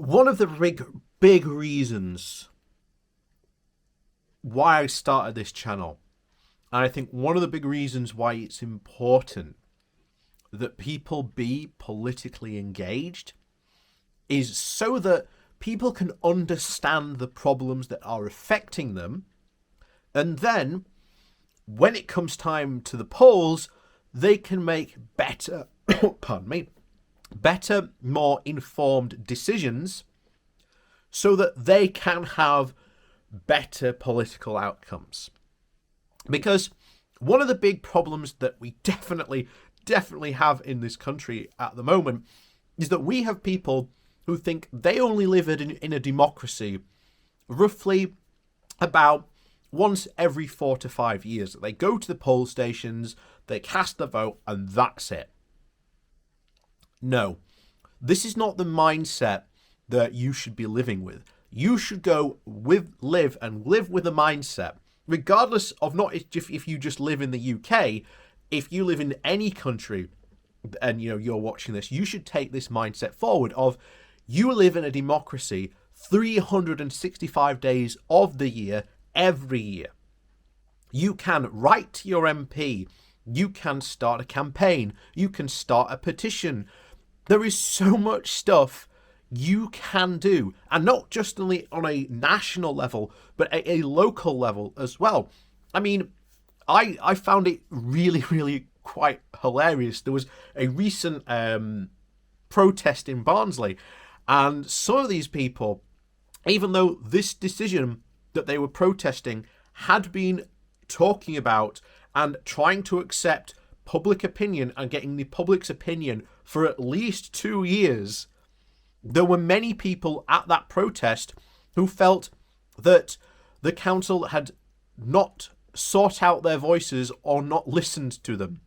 One of the big reasons why I started this channel, and I think one of the big reasons why it's important that people be politically engaged, is so that people can understand the problems that are affecting them, and then when it comes time to the polls, they can make better, pardon me, better, more informed decisions so that they can have better political outcomes. Because one of the big problems that we definitely have in this country at the moment is that we have people who think they only live in a democracy roughly about once every 4 to 5 years. They go to the poll stations, they cast the vote, and that's it. No, this is not the mindset that you should be living with. You should live with a mindset, regardless of not if you just live in the UK, if you live in any country and you're watching this, you should take this mindset forward of you live in a democracy 365 days of the year, every year. You can write to your MP, you can start a campaign, you can start a petition. There is so much stuff you can do, and not just only on a national level, but a local level as well. I mean, I found it really quite hilarious. There was a recent protest in Barnsley, and some of these people, even though this decision that they were protesting had been talking about and trying to accept public opinion and getting the public's opinion for at least 2 years, there were many people at that protest who felt that the council had not sought out their voices or not listened to them.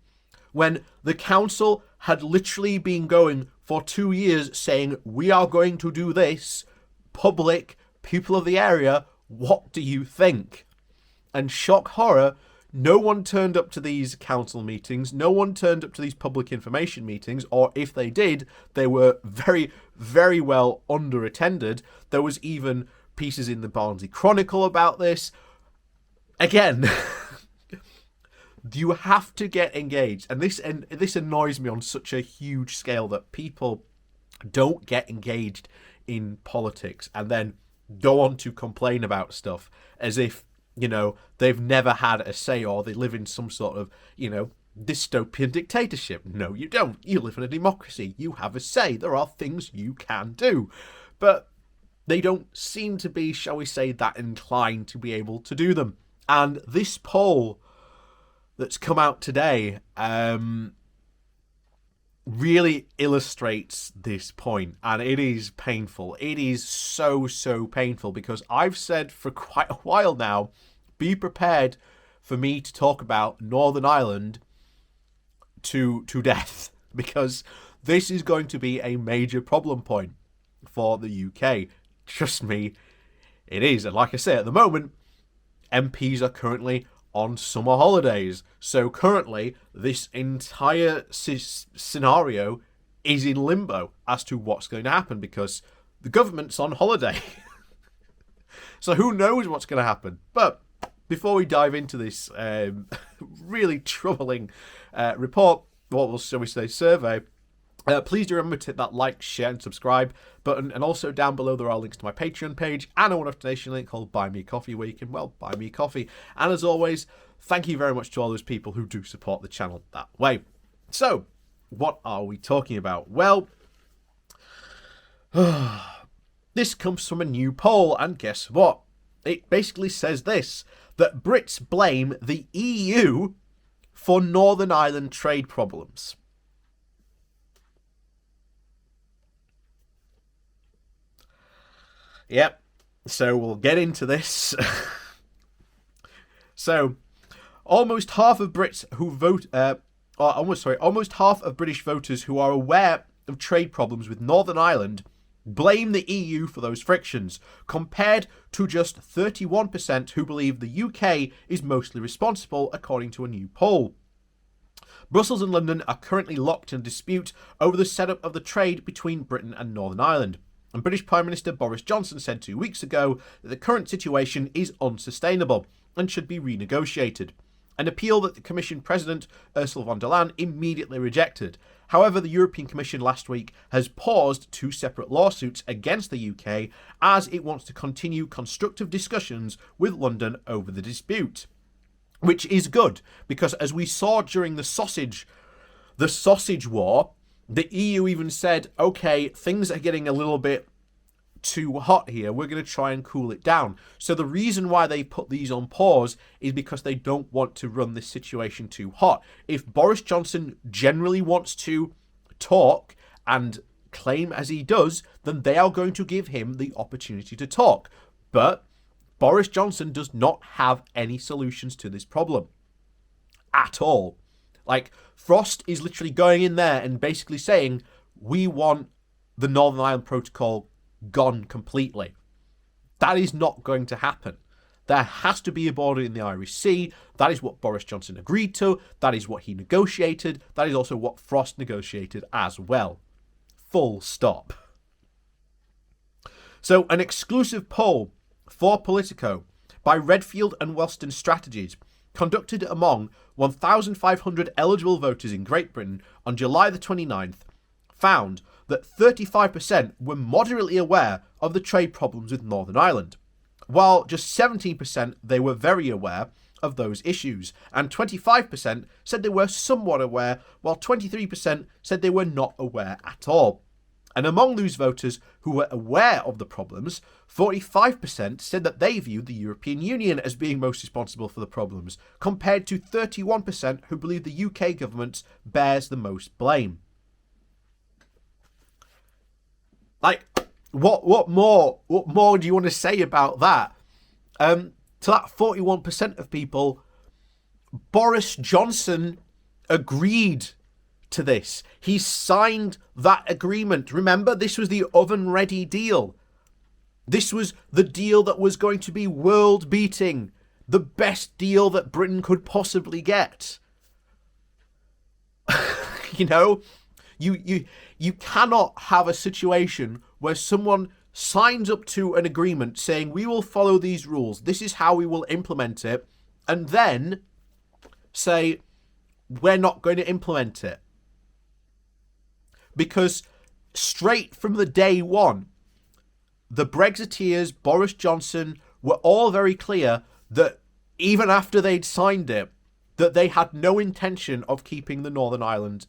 When the council had literally been going for 2 years saying, we are going to do this, public, people of the area, what do you think? And shock horror, no one turned up to these council meetings, no one turned up to these public information meetings, or if they did, they were very well underattended. There was even pieces in the Barnsley Chronicle about this. Again, you have to get engaged, and this annoys me on such a huge scale that people don't get engaged in politics and then go on to complain about stuff as if they've never had a say, or they live in some sort of dystopian dictatorship. No, you don't. You live in a democracy. You have a say. There are things you can do, but they don't seem to be, shall we say, that inclined to be able to do them. And this poll that's come out today really illustrates this point, and it is painful. It is so painful, because I've said for quite a while now, be prepared for me to talk about Northern Ireland to death, because this is going to be a major problem point for the UK. Trust me, it is. And like I say, at the moment, MPs are currently on summer holidays. So currently, this entire scenario is in limbo as to what's going to happen, because the government's on holiday. So who knows what's going to happen? But before we dive into this really troubling report, what shall we say, survey, please do remember to hit that like, share and subscribe button. And also down below there are links to my Patreon page and a one-off donation link called Buy Me Coffee, where you can, buy me coffee. And as always, thank you very much to all those people who do support the channel that way. So, what are we talking about? Well, this comes from a new poll, and guess what? It basically says this, that Brits blame the EU for Northern Ireland trade problems. Yep, so we'll get into this. So, almost half of Brits who vote, almost half of British voters who are aware of trade problems with Northern Ireland blame the EU for those frictions, compared to just 31% who believe the UK is mostly responsible, according to a new poll. Brussels and London are currently locked in a dispute over the setup of the trade between Britain and Northern Ireland. And British Prime Minister Boris Johnson said 2 weeks ago that the current situation is unsustainable and should be renegotiated, an appeal that the Commission President Ursula von der Leyen immediately rejected. However, the European Commission last week has paused 2 separate lawsuits against the UK as it wants to continue constructive discussions with London over the dispute. Which is good, because as we saw during the sausage war, the EU even said, okay, things are getting a little bit too hot here. We're going to try and cool it down. So the reason why they put these on pause is because they don't want to run this situation too hot. If Boris Johnson generally wants to talk and claim as he does, then they are going to give him the opportunity to talk. But Boris Johnson does not have any solutions to this problem at all. Like, Frost is literally going in there and basically saying, we want the Northern Ireland Protocol gone completely. That is not going to happen. There has to be a border in the Irish Sea. That is what Boris Johnson agreed to. That is what he negotiated. That is also what Frost negotiated as well. Full stop. So, an exclusive poll for Politico by Redfield and Wellston Strategies, conducted among 1,500 eligible voters in Great Britain on July the 29th, found that 35% were moderately aware of the trade problems with Northern Ireland, while just 17% they were very aware of those issues, and 25% said they were somewhat aware, while 23% said they were not aware at all. And among those voters who were aware of the problems, 45% said that they viewed the European Union as being most responsible for the problems, compared to 31% who believe the UK government bears the most blame. Like, what more do you want to say about that? To that 41% of people, Boris Johnson agreed to this. He signed that agreement. Remember, this was the oven-ready deal. This was the deal that was going to be world-beating, the best deal that Britain could possibly get. You know, you cannot have a situation where someone signs up to an agreement saying, we will follow these rules, this is how we will implement it, and then say, we're not going to implement it. Because straight from the day one, the Brexiteers, Boris Johnson, were all very clear that even after they'd signed it, that they had no intention of keeping the Northern Ireland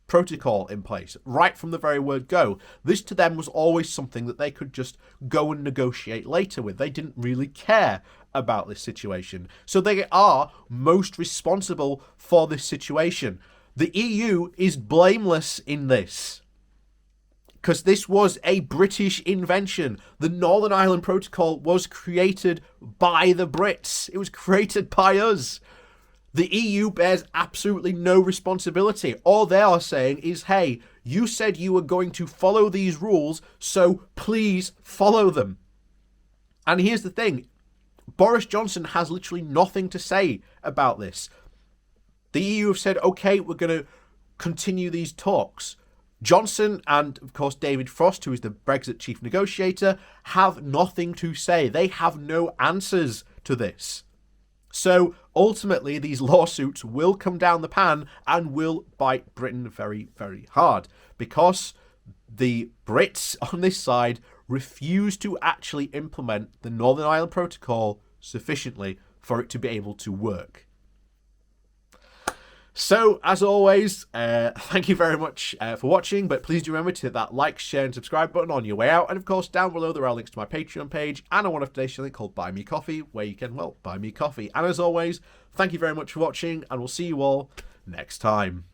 Protocol in place, right from the very word go. This to them was always something that they could just go and negotiate later with. They didn't really care about this situation. So they are most responsible for this situation. The EU is blameless in this, because this was a British invention. The Northern Ireland Protocol was created by the Brits. It was created by us. The EU bears absolutely no responsibility. All they are saying is, hey, you said you were going to follow these rules, so please follow them. And here's the thing. Boris Johnson has literally nothing to say about this. The EU have said, okay, we're going to continue these talks. Johnson and, of course, David Frost, who is the Brexit chief negotiator, have nothing to say. They have no answers to this. So ultimately, these lawsuits will come down the pan and will bite Britain very, very hard, because the Brits on this side refuse to actually implement the Northern Ireland Protocol sufficiently for it to be able to work. So, as always, thank you very much for watching, but please do remember to hit that like, share and subscribe button on your way out. And of course, down below there are links to my Patreon page and a one-off donation link called Buy Me Coffee, where you can, well, buy me coffee. And as always, thank you very much for watching, and we'll see you all next time.